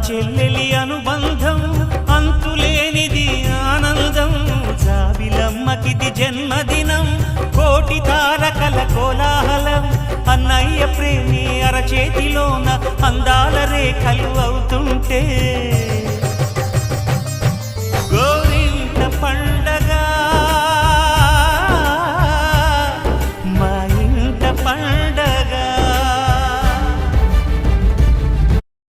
చెల్లెలి అనుబంధం అంతులేనిది ఆనందం జాబిలమ్మకిది జన్మదినం కోటి తారకల కోలాహలం అన్నయ్య ప్రేమి అరచేతిలోన అందాల రేఖలు అవుతుంటే